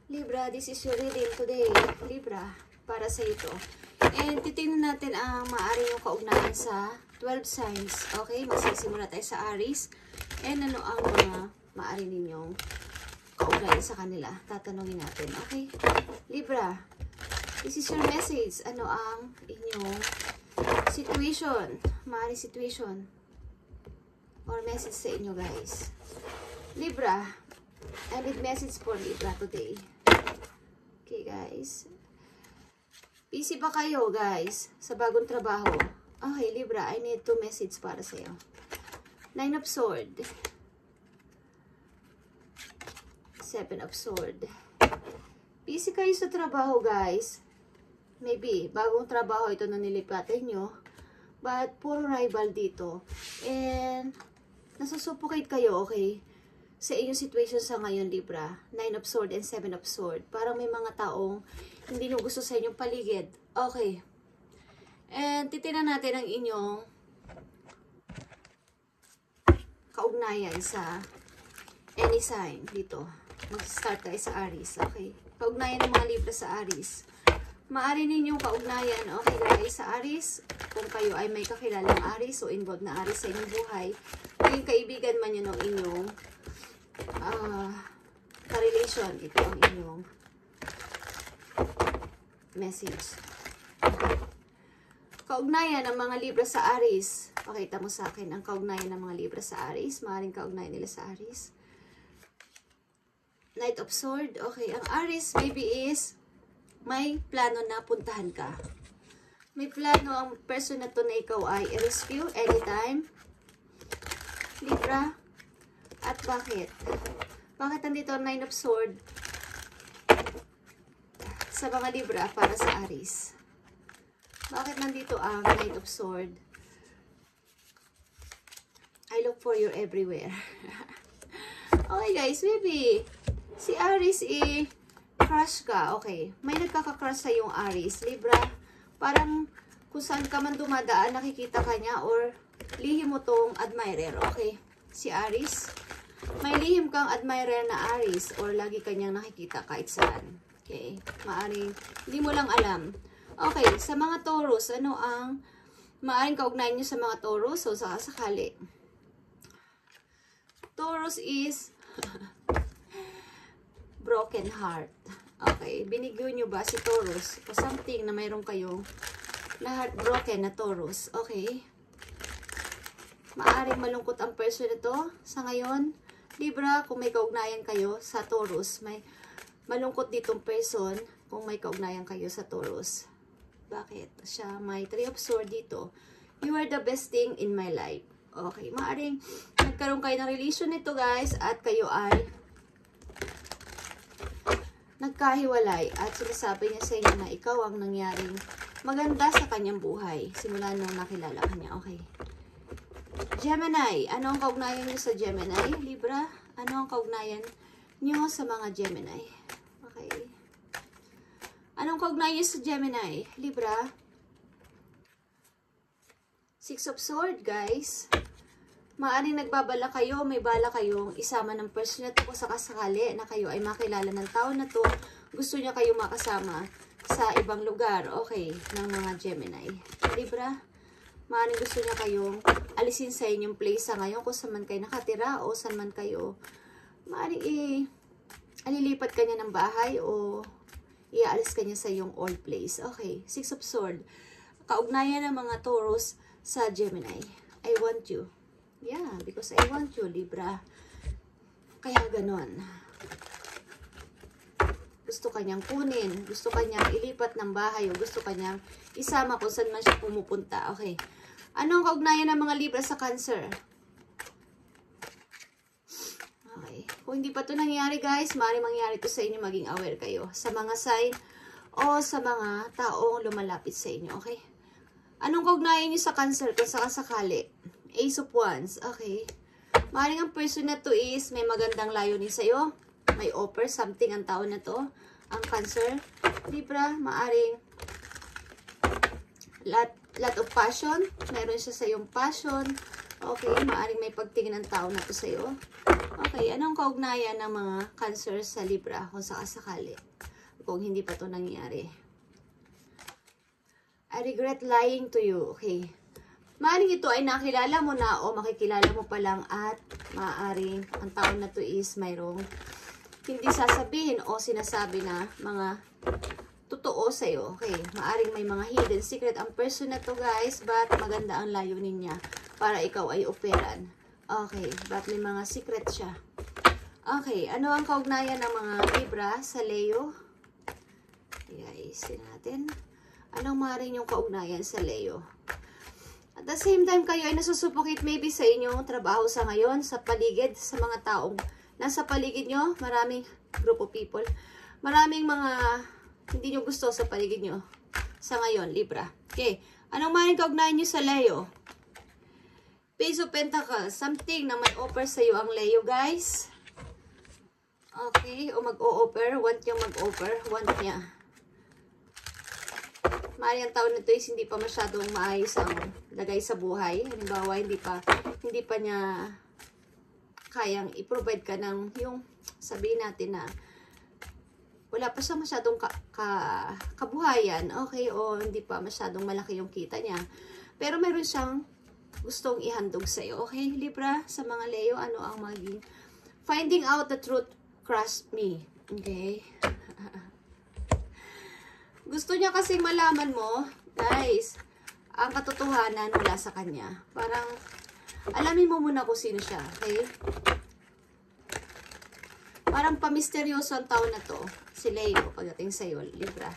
Libra, this is your reading today. Libra, para sa ito. And titingnan natin ang maaari yung kaugnayan sa 12 signs. Okay, magsisimula tayo sa Aries. And ano ang mga maaari ninyong kaugnayan sa kanila. Tatanungin natin. Okay, Libra, this is your message. Ano ang inyong situation? Maaari situation. Or message sa inyo, guys. Libra, I need message for Libra today. Okay, guys. Busy ba kayo, guys, sa bagong trabaho? Okay, Libra, I need 2 message para sa'yo. 9 of Swords. 7 of Swords. Busy kayo sa trabaho, guys. Maybe, bagong trabaho ito na nilipatan nyo. But, puro rival dito. And, nasusuffocate kayo, okay? Sa inyong situation sa ngayon, Libra. 9 of Swords and 7 of Swords. Parang may mga taong hindi nyo gusto sa inyong paligid. Okay. And titignan natin ang inyong kaugnayan sa any sign dito. Mag-start tayo sa Aries. Okay. Kaugnayan ng mga Libra sa Aries. Maari ninyong kaugnayan, okay guys, sa Aries. Kung kayo ay may kakilalang Aries o involved na Aries sa inyong buhay, yung kaibigan man yun ng inyong ka-relation, ito ang inyong message. Kaugnayan ng mga Libra sa Aries. Pakita mo sa akin ang kaugnayan ng mga Libra sa Aries. Maaaring kaugnayan nila sa Aries. Knight of Swords. Okay, ang Aries maybe is may plano na puntahan ka. May plano ang person na to na ikaw ay i-rescue anytime. Libra. At bakit? Bakit nandito ang 9 of Swords sa mga Libra para sa Aries? Bakit nandito ang Knight of Swords? I look for you everywhere. Okay guys, maybe si Aries crush ka. Okay, may nagkaka-crush sa yung Aries. Libra, parang kung saan ka man dumadaan, nakikita ka niya or lihim mo tong admirer. Okay, si Aries. May lihim kang admirer na Aries or lagi kanyang nakikita kahit saan. Okay, maaring hindi mo lang alam. Okay, sa mga Taurus, ano ang maaring kaugnayan nyo sa mga Taurus? So, sakali. Taurus is broken heart. Okay, binigyo nyo ba si Taurus o something na mayroon kayong na heartbroken na Taurus? Okay. Maaring malungkot ang person ito sa ngayon. Libra, kung may kaugnayan kayo sa Taurus, may malungkot ditong person kung may kaugnayan kayo sa Taurus. Bakit? Siya may 3 of Swords dito. You are the best thing in my life. Okay, maaring nagkaroon kayo ng relation nito guys at kayo ay nagkahiwalay at sinasabi niya sa inyo na ikaw ang nangyaring maganda sa kanyang buhay. Simula nung nakilala ka niya. Okay. Gemini. Ano ang kaugnayan niyo sa Gemini? Libra. Ano ang kaugnayan niyo sa mga Gemini? Okay. Anong kaugnayan niyo sa Gemini? Libra. 6 of Swords, guys. Maaring nagbabala kayo, may bala kayong isama ng person na to kung sakasakali na kayo ay makilala ng tao na to. Gusto niya kayo makasama sa ibang lugar. Okay, ng mga Gemini. Libra. Maaring gusto niya kayong alisin sa inyong place sa ngayon kung saan man kayo nakatira o saan man kayo. Maaring alilipat ka niya ng bahay o iaalis ka niya sa iyong old place. Okay, 6 of Swords. Kaugnayan ng mga Taurus sa Gemini. I want you. Yeah, because I want you, Libra. Kaya ganon. Gusto kanyang kunin, gusto kanyang ilipat ng bahay o gusto kanyang isama kung saan man siya pumupunta. Okay. Anong kaugnayan ng mga Libra sa Cancer? Okay. Kung hindi pa ito nangyari guys, maaaring mangyari ito sa inyo, maging aware kayo. Sa mga sign o sa mga taong lumalapit sa inyo. Okay. Anong kaugnayan niyo sa Cancer kung sakasakali? Ace of Wands. Okay. Maaaring ang person na to is may magandang layunin sa'yo. May offer something ang tao na to. Ang Cancer. Libra, maaaring lot of passion. Meron siya sa iyong passion. Okay, maaaring may pagtingin ng tao na to sa'yo. Okay, anong kaugnayan ng mga Cancer sa Libra kung sakasakali? Kung hindi pa to nangyari. I regret lying to you. Okay. Maaaring ito ay nakilala mo na o makikilala mo pa lang at maaaring ang taon na to is mayroong hindi sasabihin o sinasabi na mga totoo sa'yo. Okay. Maaaring may mga hidden secret ang person na to guys, but maganda ang layunin niya para ikaw ay operan. Okay. But may mga secret siya. Okay. Ano ang kaugnayan ng mga Libra sa Leo? Guys, natin. Anong maaaring yung kaugnayan sa Leo? At the same time, kayo ay nasusupukit maybe sa inyong trabaho sa ngayon, sa paligid, sa mga taong nasa paligid nyo, maraming group of people, maraming mga hindi nyo gusto sa paligid nyo sa ngayon, Libra. Okay, anong maaaring kaugnayan nyo sa Leo? Page of Pentacles, something na may offer sa iyo ang Leo, guys. Okay, o mag-o-offer, want niyang mag-offer, want niya. Maaaring ang taon nito is hindi pa masyadong maayos ang lagay sa buhay. Halimbawa, hindi pa niya kayang i-provide ka ng yung sabihin natin na wala pa siya masyadong kabuhayan, okay, o hindi pa masyadong malaki yung kita niya. Pero meron siyang gustong ihandog sa iyo. Okay, Libra, sa mga Leo, ano ang maging finding out the truth, trust me. Okay. Gusto niya kasi malaman mo, guys, ang katotohanan mula sa kanya. Parang, alamin mo muna kung sino siya, okay? Parang pamisteryoso ang taon na to, si Leo, pagdating sa'yo, Libra.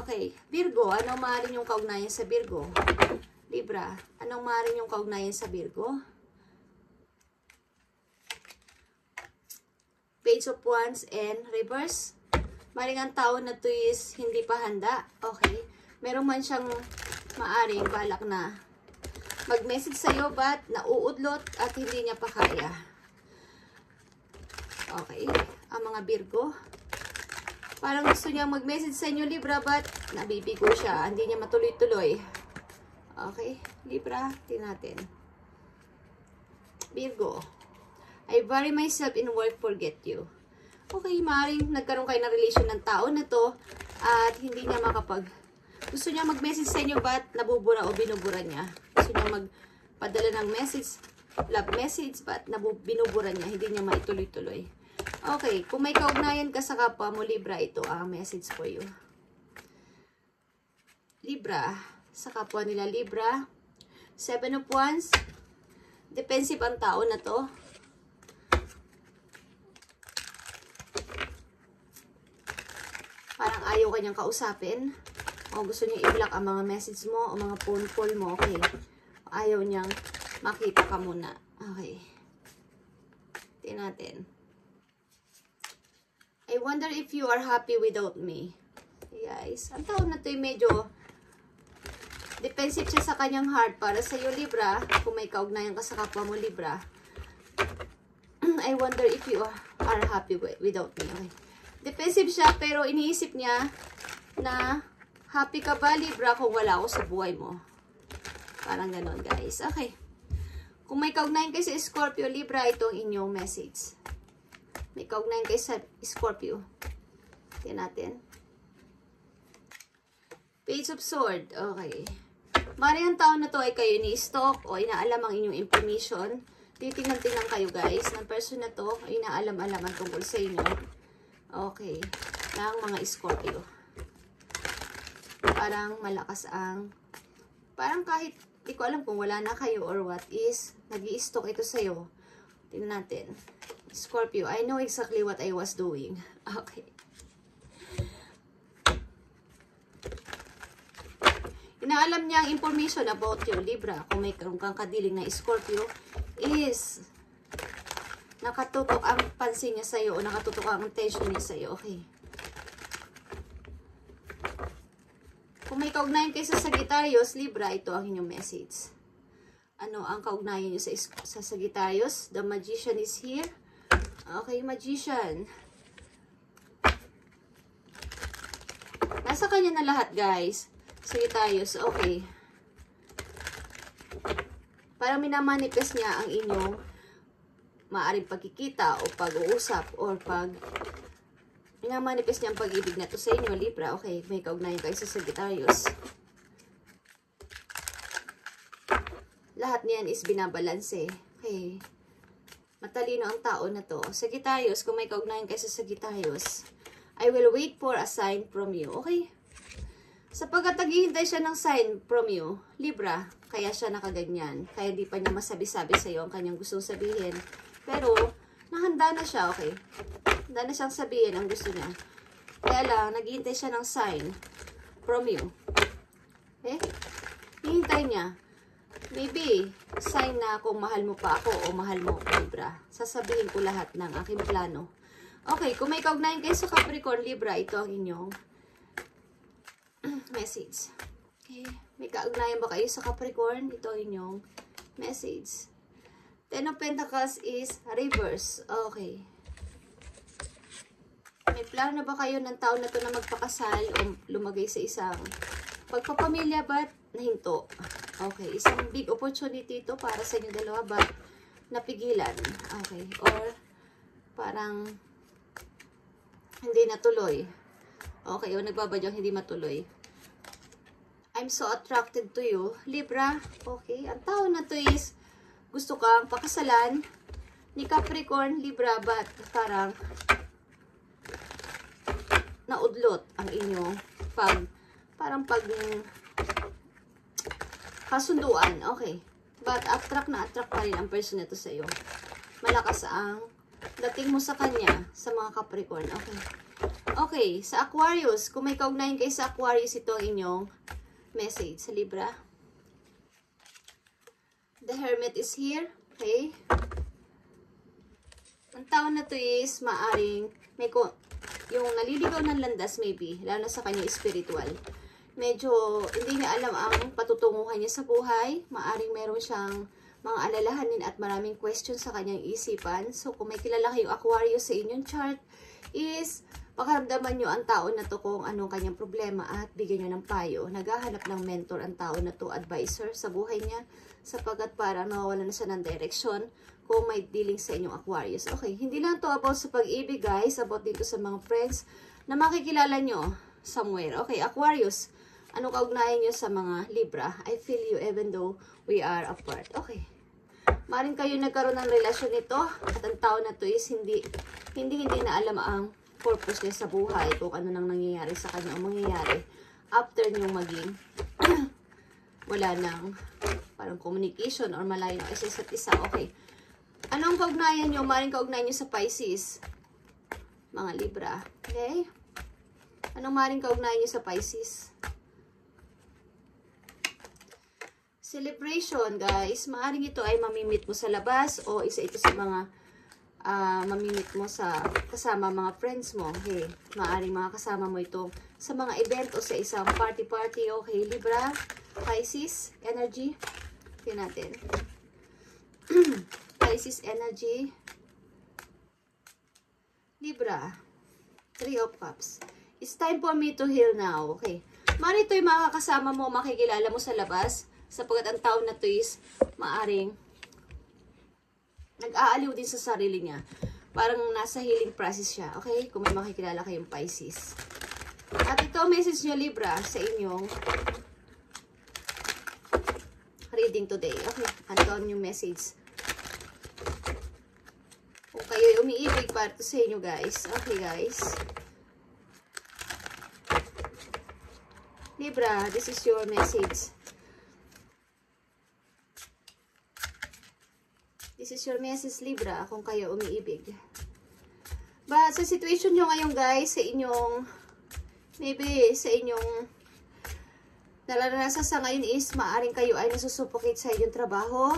Okay, Virgo, anong maaaring yung kaugnayan sa Virgo? Libra, anong maaaring yung kaugnayan sa Virgo? Page of Wands and Reverse. Maring ang tao na to is hindi pa handa. Okay. Meron man siyang maaring balak na mag-message sa'yo but nauudlot at hindi niya pa kaya. Okay. Ang mga Virgo. Parang gusto niya mag-message sa inyo, Libra, but nabibigo siya. Hindi niya matuloy-tuloy. Okay. Libra, tingnan natin. Virgo. I bury myself in work, forget you. Okay, maaaring nagkaroon kayo ng relation ng tao na to at hindi niya gusto niya mag-message sa inyo but nabubura o binubura niya. Gusto niya magpadala ng message, love message, but binubura niya, hindi niya maituloy-tuloy. Okay, kung may kaugnayan ka sa kapwa mo, Libra, ito ang message for you. Libra, sa kapwa nila Libra, 7 of Wands, defensive ang tao na to. Parang ayaw kanyang kausapin. O gusto niya i-block ang mga message mo o mga phone call mo. Okay. Ayaw niyang makita ka muna. Okay. Tingnan natin. I wonder if you are happy without me. Guys, ang taon na to yung medyo defensive siya sa kanyang heart para sa iyo, Libra. Kung may kaugnayan ka sa kapwa mo, Libra. I wonder if you are happy without me. Okay. Defensive siya, pero iniisip niya na happy ka ba, Libra, kung wala ako sa buhay mo. Parang ganon, guys. Okay. Kung may kaugnayan kayo sa Scorpio, Libra, itong inyong message. May kaugnayan kayo sa Scorpio. Tingnan natin. Page of Sword. Okay. Maring ang taon na to ay kayo ni-stalk o inaalam ang inyong information. Titingnan-tingnan kayo, guys. Ng person na to, inaalam-alaman tungkol sa inyo. Okay. Ng mga Scorpio. Parang malakas parang kahit, di ko alam kung wala na kayo or what is, nag-i-stalk ito sa'yo. Tingnan natin. Scorpio, I know exactly what I was doing. Okay. Inaalam niya ang information about you, Libra. Kung may kang kadiling na Scorpio, is nakatutok ang pansin niya sa'yo o nakatutok ang attention niya sa'yo. Okay. Kung may kaugnayan kayo sa Sagittarius, Libra, ito ang inyong message. Ano ang kaugnayan niyo sa Sagittarius? The Magician is here. Okay, Magician. Nasa kanya na lahat, guys. Sagittarius, okay. Parang minamanifest niya ang inyong maaaring pagkikita o pag-uusap or pag manifest niyang pag-ibig na to sa inyo, Libra. Okay, may kaugnayan kayo sa Sagittarius. Lahat niyan is binabalanse. Okay. Matalino ang tao na to. Sagittarius, kung may kaugnayan kayo sa Sagittarius, I will wait for a sign from you. Okay? Sapagkat naghihintay siya ng sign from you, Libra, kaya siya nakaganyan. Kaya di pa niya masabi-sabi sa iyo ang kanyang gustong sabihin. Pero, nahanda na siya, okay? Handa na siyang sabihin ang gusto niya. Kaya lang, naghihintay siya ng sign from you. Okay? Hihintay niya. Maybe, sign na kung mahal mo pa ako o mahal mo, Libra. Sasabihin ko lahat ng aking plano. Okay, kung may kaugnayan kayo sa Capricorn, Libra, ito ang inyong message. Okay. May kaugnayan ba kayo sa Capricorn? Ito ang inyong message. Ten of Pentacles is reverse. Okay. May plano na ba kayo ng taon na to na magpakasal o lumagay sa isang pagpapamilya ba't nahinto? Okay. Isang big opportunity ito para sa inyo dalawa ba't napigilan? Okay. Or parang hindi natuloy. Okay, o nagbabadyang hindi matuloy. I'm so attracted to you, Libra. Okay, ang tao na to is gusto kang pakasalan ni Capricorn, Libra, but parang naudlot ang inyong parang kasunduan. Okay, but attract na attract pa rin ang person na to sa iyo. Malakas ang dating mo sa kanya, sa mga Capricorn. Okay. Okay, sa Aquarius, kung may kaugnayan kayo sa Aquarius, ito ang inyong message sa Libra. The Hermit is here. Okay. Ang tao na to is maaring yung naliligaw ng landas maybe, lalo na sa kanya spiritual. Medyo hindi niya alam ang patutunguhan niya sa buhay. Maaring meron siyang mga alalahanin at maraming questions sa kanyang isipan. So, kung may kilala kayong Aquarius sa inyong chart, is pakaramdaman nyo ang tao na to kung anong kanyang problema at bigyan nyo ng payo. Naghahanap ng mentor ang tao na to, advisor sa buhay niya, sapagkat parang nawawala na siya ng direction kung may dealing sa inyong Aquarius. Okay, hindi lang to about sa pag-ibig, guys, about dito sa mga friends na makikilala nyo somewhere. Okay, Aquarius, anong kaugnayan nyo sa mga Libra? I feel you even though we are apart. Okay. Maring kayo nagkaroon ng relasyon nito at ang tao na to is hindi na alam ang purpose niya sa buhay, kung ano nang nangyayari sa kanya o mangyayari after niyong maging wala nang parang communication or malayo na isa sa isa. Okay. Anong kaugnayan nyo? Maring kaugnayan nyo sa Pisces, mga Libra. Okay? Anong maring kaugnayan nyo sa Pisces? Celebration, guys. Maaring ito ay mamimit mo sa labas o isa ito sa mga mamimit mo sa kasama mga friends mo. Okay. Maaring mga kasama mo ito sa mga event o sa isang party. Okay, Libra, Pisces, energy. Tingnan natin. Pisces, energy. Libra, 3 of Cups. It's time for me to heal now. Okay. Maaring ito yung makakasama mo, makikilala mo sa labas. Sapagkat ang tao na to is maaring nag-aaliw din sa sarili niya. Parang nasa healing process siya. Okay? Kung may makikilala kayong Pisces. At ito message nyo, Libra, sa inyong reading today. Okay? Ito ang yung message. Kung kayo'y umiibig para to sa inyo, guys. Okay, guys. Libra, this is your message. This is your message, Libra, kung kayo umiibig. But sa situation nyo ngayon, guys, sa inyong, maybe sa inyong nararanasan sa ngayon is, maaring kayo ay nasusuffocate sa inyong trabaho.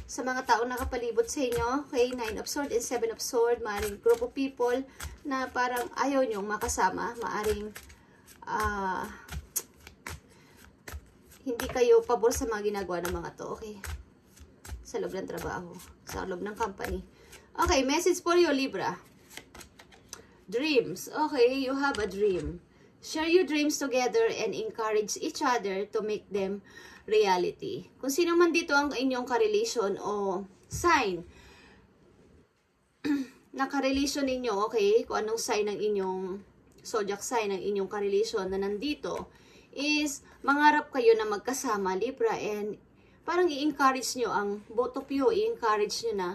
Sa mga taong nakapalibot sa inyo, okay, 9 of Swords and 7 of Swords, maaring group of people na parang ayaw nyong makasama, maaring hindi kayo pabor sa mga ginagawa ng mga to, okay? Sa loob ng trabaho, sa loob ng company. Okay, message for you, Libra. Dreams. Okay, you have a dream. Share your dreams together and encourage each other to make them reality. Kung sino man dito ang inyong ka-relation o sign nakarelasyon ninyo, okay, kung anong sign ng inyong zodiac sign ng inyong karelasyon na nandito, is mangarap kayo na magkasama, Libra, and parang i-encourage nyo ang both of you, i-encourage nyo na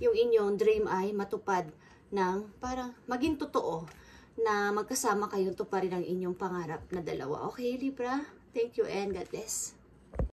yung inyong dream ay matupad ng parang maging totoo na magkasama kayo tuparin ang inyong pangarap na dalawa. Okay, Libra? Thank you and God bless.